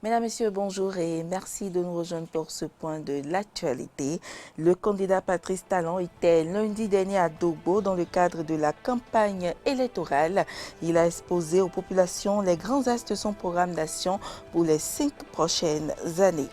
Mesdames, Messieurs, bonjour et merci de nous rejoindre pour ce point de l'actualité. Le candidat Patrice Talon était lundi dernier à Dogbo dans le cadre de la campagne électorale. Il a exposé aux populations les grands axes de son programme d'action pour les 5 prochaines années.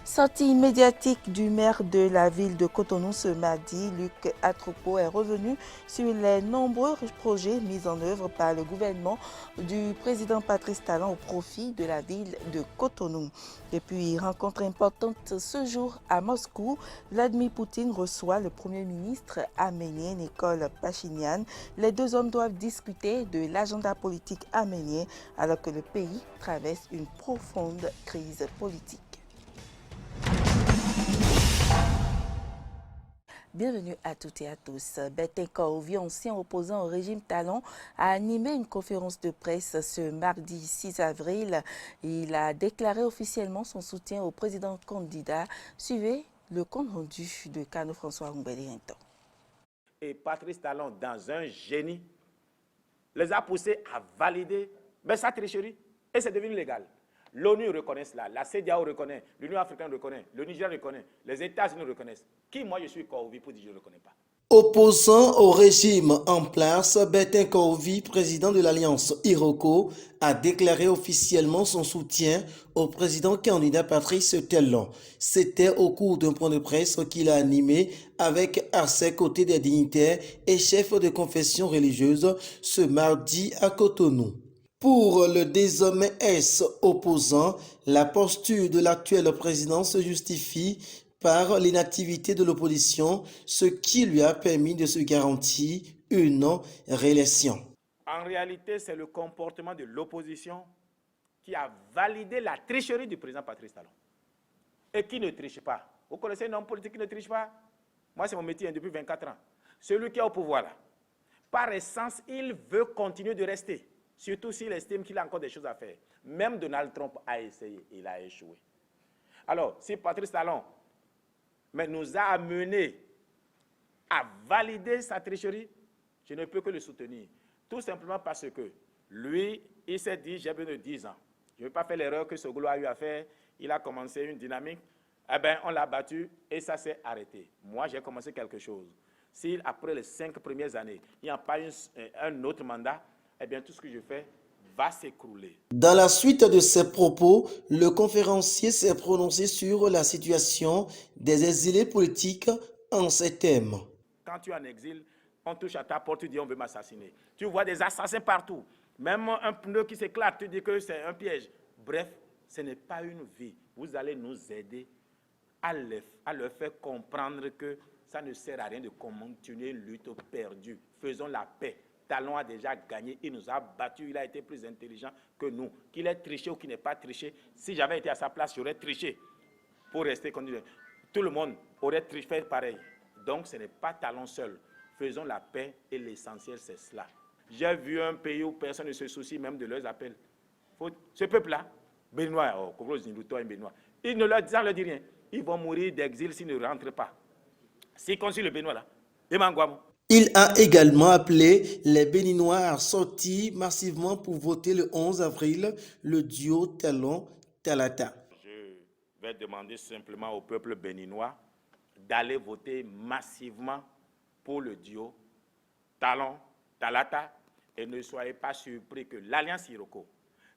Sortie médiatique du maire de la ville de Cotonou ce mardi, Luc Atropo est revenu sur les nombreux projets mis en œuvre par le gouvernement du président Patrice Talon au profit de la ville de Cotonou. Et puis, rencontre importante ce jour à Moscou, Vladimir Poutine reçoit le Premier ministre arménien Nikol Pachinian. Les deux hommes doivent discuter de l'agenda politique arménien alors que le pays traverse une profonde crise politique. Bienvenue à toutes et à tous. Bertin Korovi, ancien opposant au régime Talon, a animé une conférence de presse ce mardi 6 avril. Il a déclaré officiellement son soutien au président candidat. Suivez le compte rendu de Cano François Rumbeli-Rinton. Et Patrice Talon, dans un génie, les a poussés à valider sa tricherie et c'est devenu légal. L'ONU reconnaît cela, la CEDEAO reconnaît, l'Union africaine reconnaît, le Niger reconnaît, les États-Unis reconnaissent. Qui, moi, je suis Korovi pour dire que je ne le reconnais pas. Opposant au régime en place, Bertin Korovi, président de l'Alliance Iroko, a déclaré officiellement son soutien au président candidat Patrice Talon. C'était au cours d'un point de presse qu'il a animé avec à ses côtés des dignitaires et chefs de confession religieuse ce mardi à Cotonou. Pour le désormais opposant, la posture de l'actuel président se justifie par l'inactivité de l'opposition, ce qui lui a permis de se garantir une réélection. En réalité, c'est le comportement de l'opposition qui a validé la tricherie du président Patrice Talon. Et qui ne triche pas. Vous connaissez un homme politique qui ne triche pas? Moi, c'est mon métier depuis 24 ans. Celui qui est au pouvoir, là, par essence, il veut continuer de rester. Surtout s'il estime qu'il a encore des choses à faire. Même Donald Trump a essayé, il a échoué. Alors, si Patrice Talon nous a amenés à valider sa tricherie, je ne peux que le soutenir. Tout simplement parce que lui, il s'est dit, j'ai besoin de 10 ans. Je ne vais pas faire l'erreur que Sogolo a eu à faire. Il a commencé une dynamique, on l'a battu et ça s'est arrêté. Moi, j'ai commencé quelque chose. Si après les 5 premières années, il n'y a pas un autre mandat, tout ce que je fais va s'écrouler. Dans la suite de ses propos, le conférencier s'est prononcé sur la situation des exilés politiques en ces thèmes. Quand tu es en exil, on touche à ta porte, tu dis on veut m'assassiner. Tu vois des assassins partout. Même un pneu qui s'éclate, tu dis que c'est un piège. Bref, ce n'est pas une vie. Vous allez nous aider à leur faire comprendre que ça ne sert à rien de continuer une lutte perdue. Faisons la paix. Talon a déjà gagné, il nous a battus, il a été plus intelligent que nous. Qu'il ait triché ou qu'il n'ait pas triché, si j'avais été à sa place, j'aurais triché pour rester candidat. Tout le monde aurait triché pareil. Donc ce n'est pas Talon seul. Faisons la paix et l'essentiel c'est cela. J'ai vu un pays où personne ne se soucie même de leurs appels. Ce peuple-là, Béninois, il ne leur dit rien. Ils vont mourir d'exil s'ils ne rentrent pas. S'ils continuent le Béninois là, il a également appelé les Béninois à sortir massivement pour voter le 11 avril le duo Talon-Talata. Je vais demander simplement au peuple béninois d'aller voter massivement pour le duo Talon-Talata et ne soyez pas surpris que l'Alliance Iroko,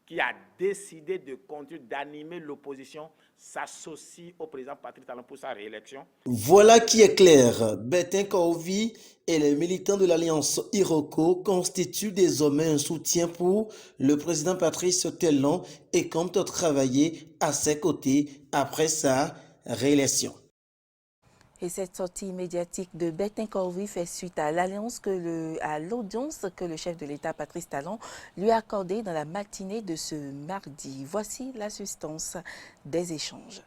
qui a décidé de continuer d'animer l'opposition, s'associe au président Patrice Talon pour sa réélection. Voilà qui est clair. Bertin Korovi et les militants de l'Alliance Iroko constituent désormais un soutien pour le président Patrice Talon et comptent travailler à ses côtés après sa réélection. Et cette sortie médiatique de Bertin Korovi fait suite à l'audience que le chef de l'État, Patrice Talon, lui a accordée dans la matinée de ce mardi. Voici la substance des échanges.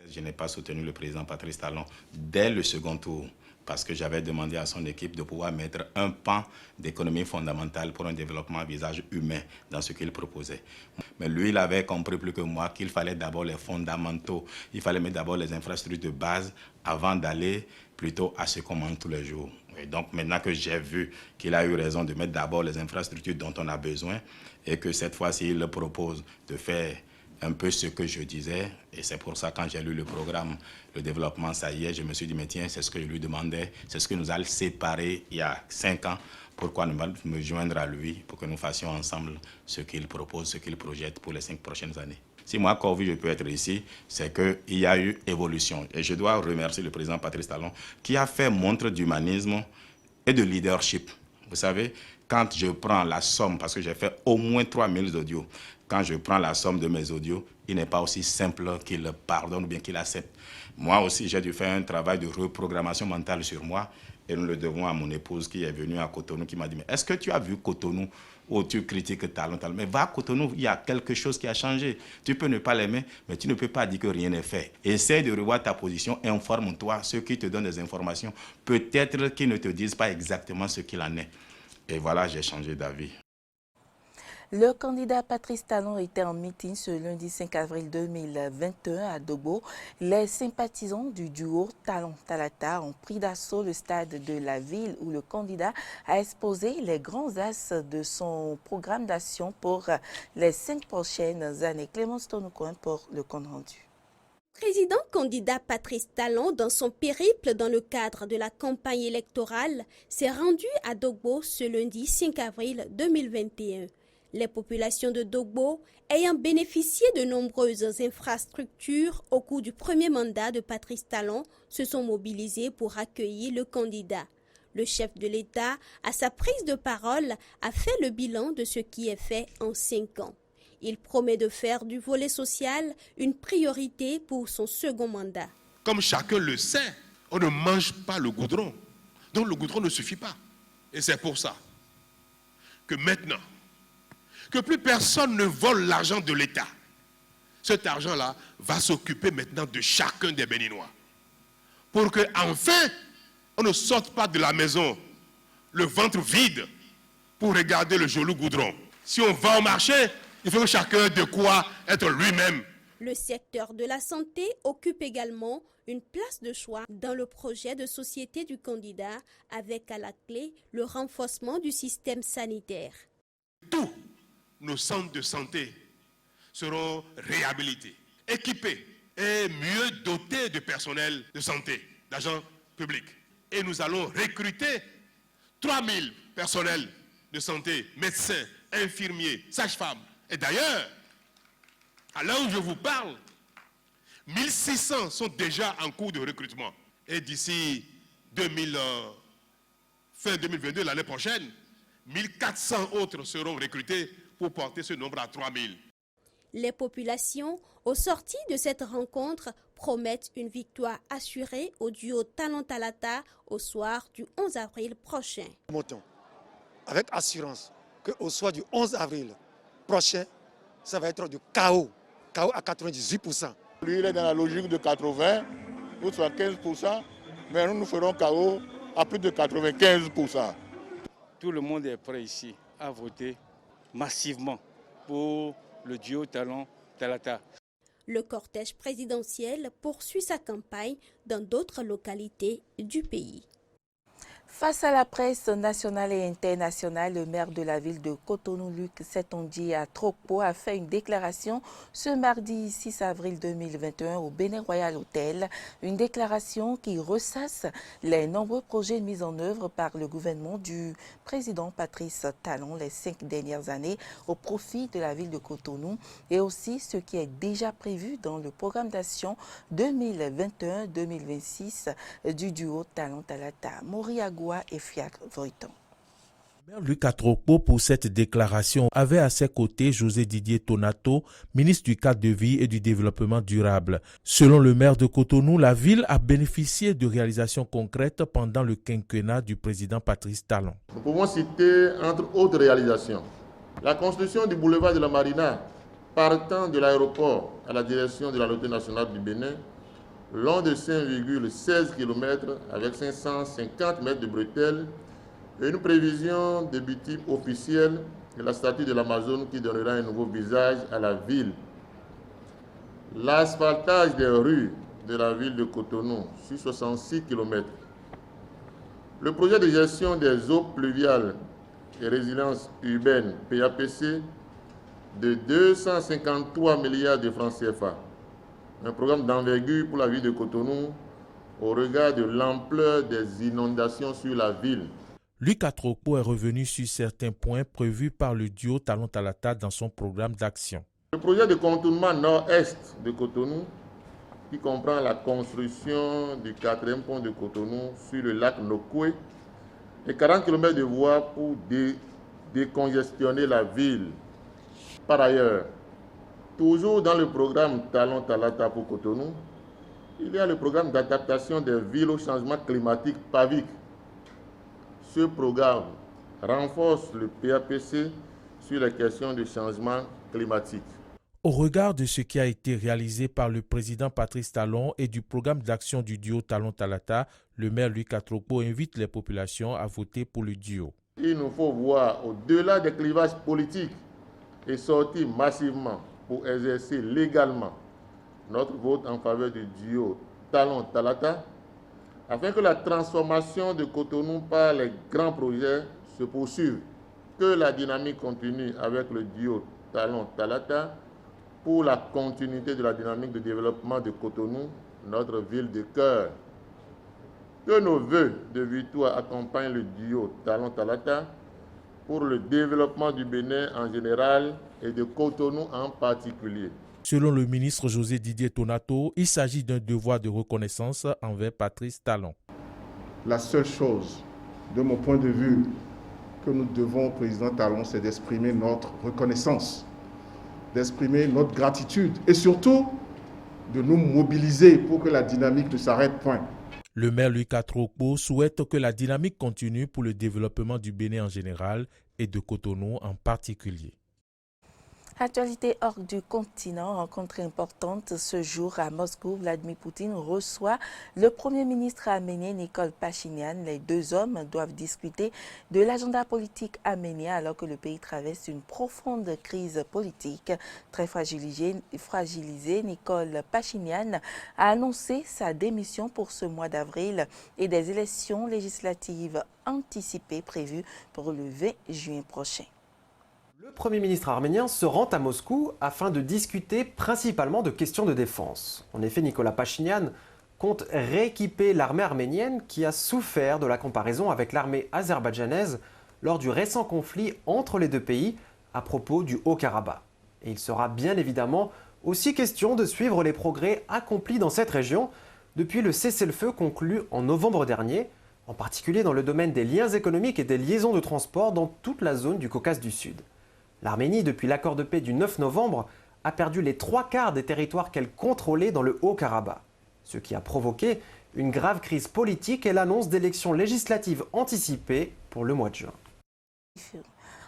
Je n'ai pas soutenu le président Patrice Talon dès le second tour parce que j'avais demandé à son équipe de pouvoir mettre un pan d'économie fondamentale pour un développement à visage humain dans ce qu'il proposait. Mais lui, il avait compris plus que moi qu'il fallait d'abord les fondamentaux, il fallait mettre d'abord les infrastructures de base avant d'aller plutôt à ce qu'on mange tous les jours. Et donc maintenant que j'ai vu qu'il a eu raison de mettre d'abord les infrastructures dont on a besoin et que cette fois-ci il propose de faire un peu ce que je disais. Et c'est pour ça, quand j'ai lu le programme, le développement, ça y est, je me suis dit, mais tiens, c'est ce que je lui demandais, c'est ce que nous a séparés il y a 5 ans. Pourquoi ne pas me joindre à lui pour que nous fassions ensemble ce qu'il propose, ce qu'il projette pour les 5 prochaines années. Si moi, Corvi, je peux être ici, c'est qu'il y a eu évolution. Et je dois remercier le président Patrice Talon qui a fait montre d'humanisme et de leadership. Vous savez, quand je prends la somme, parce que j'ai fait au moins 3000 audios, quand je prends la somme de mes audios, il n'est pas aussi simple qu'il pardonne ou bien qu'il accepte. Moi aussi, j'ai dû faire un travail de reprogrammation mentale sur moi et nous le devons à mon épouse qui est venue à Cotonou, qui m'a dit, mais est-ce que tu as vu Cotonou où tu critiques Talon? Mais va à Cotonou, il y a quelque chose qui a changé. Tu peux ne pas l'aimer, mais tu ne peux pas dire que rien n'est fait. Essaye de revoir ta position, informe-toi. Ceux qui te donnent des informations, peut-être qu'ils ne te disent pas exactement ce qu'il en est. Et voilà, j'ai changé d'avis. Le candidat Patrice Talon était en meeting ce lundi 5 avril 2021 à Dogbo. Les sympathisants du duo Talon-Talata ont pris d'assaut le stade de la ville où le candidat a exposé les grands axes de son programme d'action pour les 5 prochaines années. Clémence Tonoucoin pour le compte rendu. Président candidat Patrice Talon, dans son périple dans le cadre de la campagne électorale, s'est rendu à Dogbo ce lundi 5 avril 2021. Les populations de Dogbo, ayant bénéficié de nombreuses infrastructures au cours du premier mandat de Patrice Talon, se sont mobilisées pour accueillir le candidat. Le chef de l'État, à sa prise de parole, a fait le bilan de ce qui est fait en 5 ans. Il promet de faire du volet social une priorité pour son second mandat. Comme chacun le sait, on ne mange pas le goudron. Donc le goudron ne suffit pas. Et c'est pour ça que maintenant, que plus personne ne vole l'argent de l'État, cet argent-là va s'occuper maintenant de chacun des Béninois. Pour qu'enfin, on ne sorte pas de la maison le ventre vide pour regarder le joli goudron. Si on va au marché, il faut que chacun ait de quoi être lui-même. Le secteur de la santé occupe également une place de choix dans le projet de société du candidat, avec à la clé le renforcement du système sanitaire. Tous nos centres de santé seront réhabilités, équipés et mieux dotés de personnel de santé, d'agents publics. Et nous allons recruter 3000 personnels de santé, médecins, infirmiers, sages-femmes. Et d'ailleurs, à l'heure où je vous parle, 1600 sont déjà en cours de recrutement. Et d'ici fin 2022, l'année prochaine, 1400 autres seront recrutés pour porter ce nombre à 3000. Les populations, au sorti de cette rencontre, promettent une victoire assurée au duo Talon-Talata au soir du 11 avril prochain. Montons avec assurance qu'au soir du 11 avril prochain, ça va être du chaos à 98%. Lui, il est dans la logique de 80 ou 75%, mais nous ferons chaos à plus de 95%. Tout le monde est prêt ici à voter massivement pour le duo Talon-Talata. Le cortège présidentiel poursuit sa campagne dans d'autres localités du pays. Face à la presse nationale et internationale, le maire de la ville de Cotonou, Luc Setonji à Trokpo, a fait une déclaration ce mardi 6 avril 2021 au Bénin Royal Hotel. Une déclaration qui ressasse les nombreux projets mis en œuvre par le gouvernement du président Patrice Talon les 5 dernières années au profit de la ville de Cotonou et aussi ce qui est déjà prévu dans le programme d'action 2021-2026 du duo Talon-Talata. Moriago et Fiacre Voiton. Le maire Luc Atrokpo pour cette déclaration avait à ses côtés José Didier Tonato, ministre du cadre de vie et du développement durable. Selon le maire de Cotonou, la ville a bénéficié de réalisations concrètes pendant le quinquennat du président Patrice Talon. Nous pouvons citer entre autres réalisations la construction du boulevard de la Marina partant de l'aéroport à la direction de la Loterie nationale du Bénin, long de 5,16 km avec 550 mètres de bretelles et une prévision de bitume officielle de la statue de l'Amazone qui donnera un nouveau visage à la ville. L'asphaltage des rues de la ville de Cotonou sur 66 km. Le projet de gestion des eaux pluviales et résilience urbaine PAPC de 253 milliards de francs CFA. Un programme d'envergure pour la ville de Cotonou au regard de l'ampleur des inondations sur la ville. Luc Atrokpo est revenu sur certains points prévus par le duo Talon Talata dans son programme d'action. Le projet de contournement nord-est de Cotonou, qui comprend la construction du 4e pont de Cotonou sur le lac Nokoué et 40 km de voies pour décongestionner la ville. Par ailleurs, toujours dans le programme Talon Talata pour Cotonou, il y a le programme d'adaptation des villes au changement climatique PAVIC. Ce programme renforce le PAPC sur les questions de changement climatique. Au regard de ce qui a été réalisé par le président Patrice Talon et du programme d'action du duo Talon Talata, le maire Luc Atrokpo invite les populations à voter pour le duo. Il nous faut voir au-delà des clivages politiques et sortir massivement pour exercer légalement notre vote en faveur du duo Talon Talata, afin que la transformation de Cotonou par les grands projets se poursuive, que la dynamique continue avec le duo Talon Talata pour la continuité de la dynamique de développement de Cotonou, notre ville de cœur. Que nos vœux de victoire accompagnent le duo Talon Talata pour le développement du Bénin en général et de Cotonou en particulier. Selon le ministre José Didier Tonato, il s'agit d'un devoir de reconnaissance envers Patrice Talon. La seule chose, de mon point de vue, que nous devons au président Talon, c'est d'exprimer notre reconnaissance, d'exprimer notre gratitude et surtout de nous mobiliser pour que la dynamique ne s'arrête point. Le maire Luc Atrokpo souhaite que la dynamique continue pour le développement du Bénin en général et de Cotonou en particulier. Actualité hors du continent, rencontre importante ce jour à Moscou. Vladimir Poutine reçoit le Premier ministre arménien Nikol Pachinian. Les deux hommes doivent discuter de l'agenda politique arménien alors que le pays traverse une profonde crise politique. Très fragilisé, Nikol Pachinian a annoncé sa démission pour ce mois d'avril et des élections législatives anticipées prévues pour le 20 juin prochain. Le Premier ministre arménien se rend à Moscou afin de discuter principalement de questions de défense. En effet, Nikol Pachinian compte rééquiper l'armée arménienne qui a souffert de la comparaison avec l'armée azerbaïdjanaise lors du récent conflit entre les deux pays à propos du Haut-Karabakh. Et il sera bien évidemment aussi question de suivre les progrès accomplis dans cette région depuis le cessez-le-feu conclu en novembre dernier, en particulier dans le domaine des liens économiques et des liaisons de transport dans toute la zone du Caucase du Sud. L'Arménie, depuis l'accord de paix du 9 novembre, a perdu les 3/4 des territoires qu'elle contrôlait dans le Haut-Karabakh, ce qui a provoqué une grave crise politique et l'annonce d'élections législatives anticipées pour le mois de juin.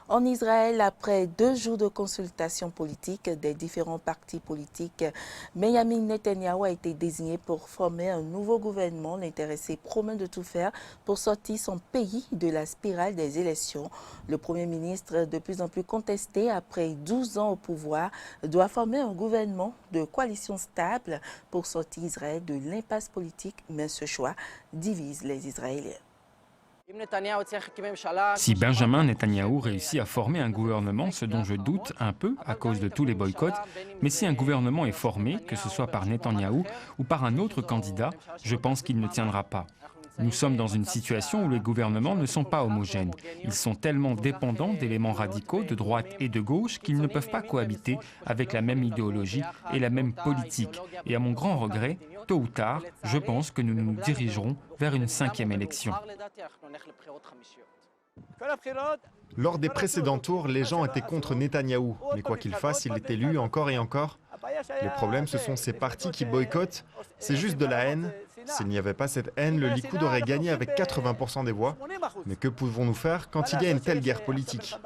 En Israël, après 2 jours de consultation politique des différents partis politiques, Benjamin Netanyahou a été désigné pour former un nouveau gouvernement. L'intéressé promet de tout faire pour sortir son pays de la spirale des élections. Le Premier ministre, de plus en plus contesté après 12 ans au pouvoir, doit former un gouvernement de coalition stable pour sortir Israël de l'impasse politique, mais ce choix divise les Israéliens. Si Benjamin Netanyahou réussit à former un gouvernement, ce dont je doute un peu à cause de tous les boycotts, mais si un gouvernement est formé, que ce soit par Netanyahou ou par un autre candidat, je pense qu'il ne tiendra pas. Nous sommes dans une situation où les gouvernements ne sont pas homogènes. Ils sont tellement dépendants d'éléments radicaux de droite et de gauche qu'ils ne peuvent pas cohabiter avec la même idéologie et la même politique. Et à mon grand regret, tôt ou tard, je pense que nous nous dirigerons vers une 5e élection. Lors des précédents tours, les gens étaient contre Netanyahou. Mais quoi qu'il fasse, il est élu encore et encore. Le problème, ce sont ces partis qui boycottent. C'est juste de la haine. S'il n'y avait pas cette haine, le Likoud aurait gagné avec 80% des voix. Mais que pouvons-nous faire quand il y a une telle guerre politique ?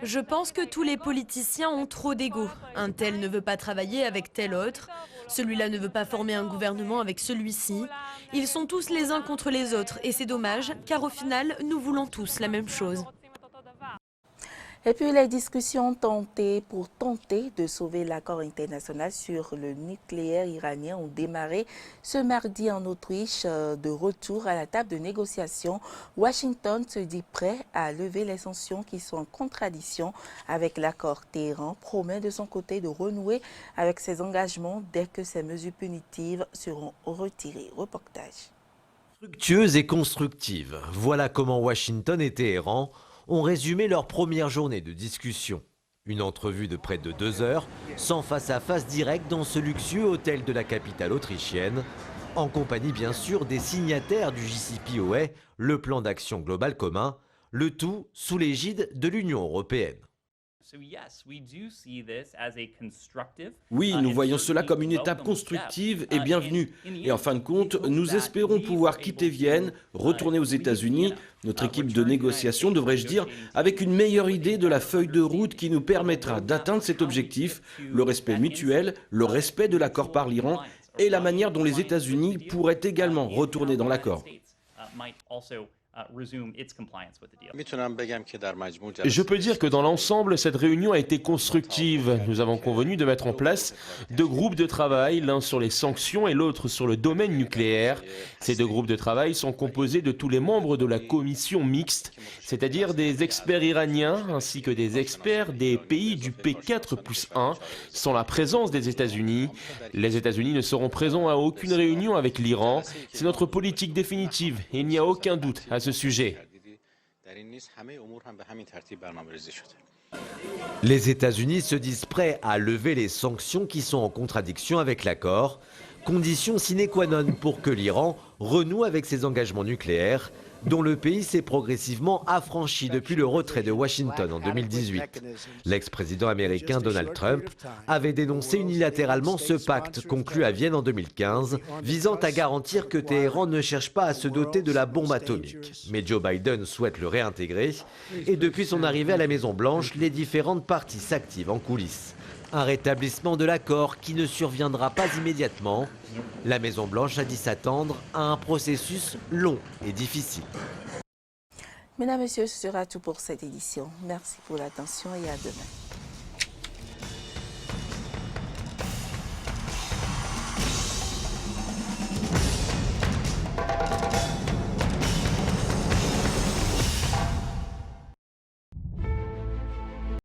Je pense que tous les politiciens ont trop d'ego. Un tel ne veut pas travailler avec tel autre. Celui-là ne veut pas former un gouvernement avec celui-ci. Ils sont tous les uns contre les autres et c'est dommage car au final, nous voulons tous la même chose. Et puis les discussions pour tenter de sauver l'accord international sur le nucléaire iranien ont démarré ce mardi en Autriche. De retour à la table de négociation, Washington se dit prêt à lever les sanctions qui sont en contradiction avec l'accord. Téhéran promet de son côté de renouer avec ses engagements dès que ces mesures punitives seront retirées. Reportage. Fructueuse et constructive, voilà comment Washington et Téhéran ont résumé leur première journée de discussion. Une entrevue de près de 2 heures, sans face-à-face direct dans ce luxueux hôtel de la capitale autrichienne, en compagnie bien sûr des signataires du JCPOA, le plan d'action global commun, le tout sous l'égide de l'Union européenne. Oui, nous voyons cela comme une étape constructive et bienvenue. Et en fin de compte, nous espérons pouvoir quitter Vienne, retourner aux États-Unis, notre équipe de négociation, devrais-je dire, avec une meilleure idée de la feuille de route qui nous permettra d'atteindre cet objectif, le respect mutuel, le respect de l'accord par l'Iran et la manière dont les États-Unis pourraient également retourner dans l'accord. Je peux dire que dans l'ensemble, cette réunion a été constructive. Nous avons convenu de mettre en place 2 groupes de travail, l'un sur les sanctions et l'autre sur le domaine nucléaire. Ces 2 groupes de travail sont composés de tous les membres de la commission mixte, c'est-à-dire des experts iraniens ainsi que des experts des pays du P4+1, sans la présence des États-Unis. Les États-Unis ne seront présents à aucune réunion avec l'Iran. C'est notre politique définitive et il n'y a aucun doute à ce sujet. Les États-Unis se disent prêts à lever les sanctions qui sont en contradiction avec l'accord, condition sine qua non pour que l'Iran renoue avec ses engagements nucléaires, dont le pays s'est progressivement affranchi depuis le retrait de Washington en 2018. L'ex-président américain Donald Trump avait dénoncé unilatéralement ce pacte conclu à Vienne en 2015, visant à garantir que Téhéran ne cherche pas à se doter de la bombe atomique. Mais Joe Biden souhaite le réintégrer, et depuis son arrivée à la Maison-Blanche, les différentes parties s'activent en coulisses. Un rétablissement de l'accord qui ne surviendra pas immédiatement. La Maison-Blanche a dit s'attendre à un processus long et difficile. Mesdames, Messieurs, ce sera tout pour cette édition. Merci pour l'attention et à demain.